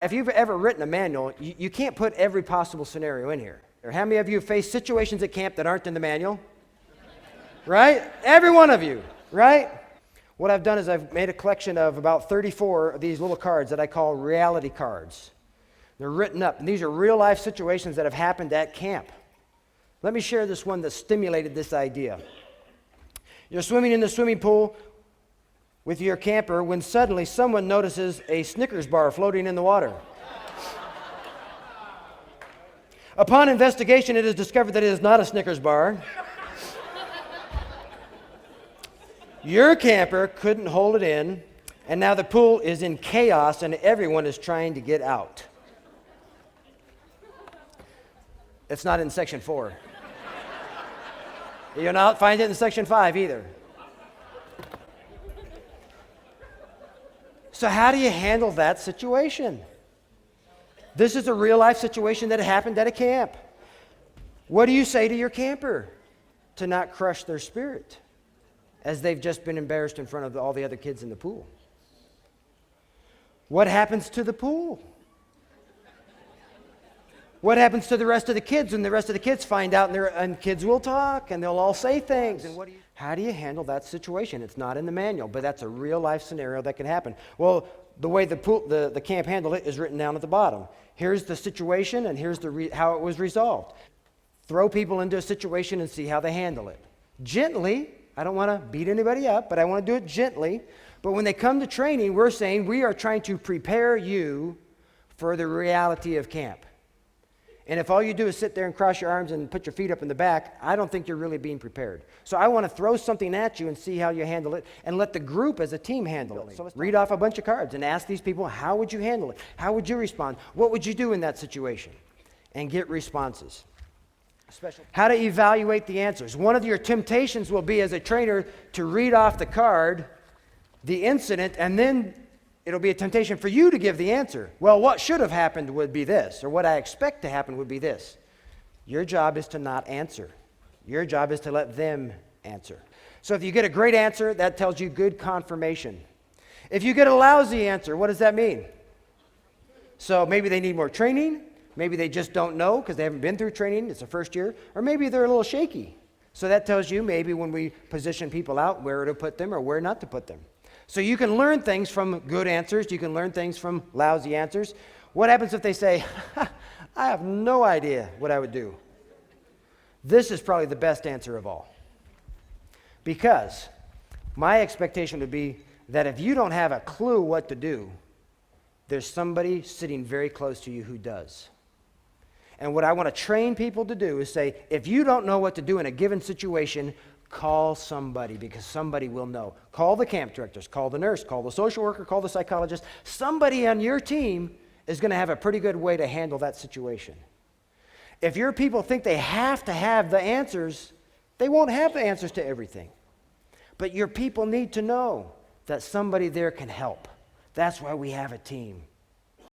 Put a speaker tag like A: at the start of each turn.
A: If you've ever written a manual, you can't put every possible scenario in here. Or how many of you have faced situations at camp that aren't in the manual? Right? Every one of you, right? What I've done is I've made a collection of about 34 of these little cards that I call reality cards. They're written up, and these are real-life situations that have happened at camp. Let me share this one that stimulated this idea. You're swimming in the swimming pool with your camper when suddenly someone notices a Snickers bar floating in the water. Upon investigation, it is discovered that it is not a Snickers bar. Your camper couldn't hold it in, and now the pool is in chaos and everyone is trying to get out. It's not in section 4. You'll not find it in section 5 either. So how do you handle that situation? This is a real life situation that happened at a camp. What do you say to your camper to not crush their spirit as they've just been embarrassed in front of all the other kids in the pool? What happens to the pool? What happens to the rest of the kids when the rest of the kids find out and kids will talk and they'll all say things? And how do you handle that situation? It's not in the manual, but that's a real life scenario that can happen. Well, the way the camp handled it is written down at the bottom. Here's the situation and here's how it was resolved. Throw people into a situation and see how they handle it. Gently. I don't want to beat anybody up, but I want to do it gently. But when they come to training, we're saying we are trying to prepare you for the reality of camp. And if all you do is sit there and cross your arms and put your feet up in the back, I don't think you're really being prepared. So I want to throw something at you and see how you handle it and let the group as a team handle it. So let's read off a bunch of cards and ask these people, how would you handle it? How would you respond? What would you do in that situation? And get responses. How to evaluate the answers. One of your temptations will be as a trainer to read off the card, the incident, and then it'll be a temptation for you to give the answer. Well, what should have happened would be this, or what I expect to happen would be this. Your job is to not answer. Your job is to let them answer. So if you get a great answer, that tells you good confirmation. If you get a lousy answer, what does that mean? So maybe they need more training. Maybe they just don't know because they haven't been through training. It's the first year. Or maybe they're a little shaky. So that tells you maybe when we position people out where to put them or where not to put them. So you can learn things from good answers. You can learn things from lousy answers. What happens if they say, I have no idea what I would do? This is probably the best answer of all. Because my expectation would be that if you don't have a clue what to do, there's somebody sitting very close to you who does. And what I want to train people to do is say, if you don't know what to do in a given situation, call somebody because somebody will know. Call the camp directors, call the nurse, call the social worker, call the psychologist. Somebody on your team is going to have a pretty good way to handle that situation. If your people think they have to have the answers, they won't have the answers to everything. But your people need to know that somebody there can help. That's why we have a team.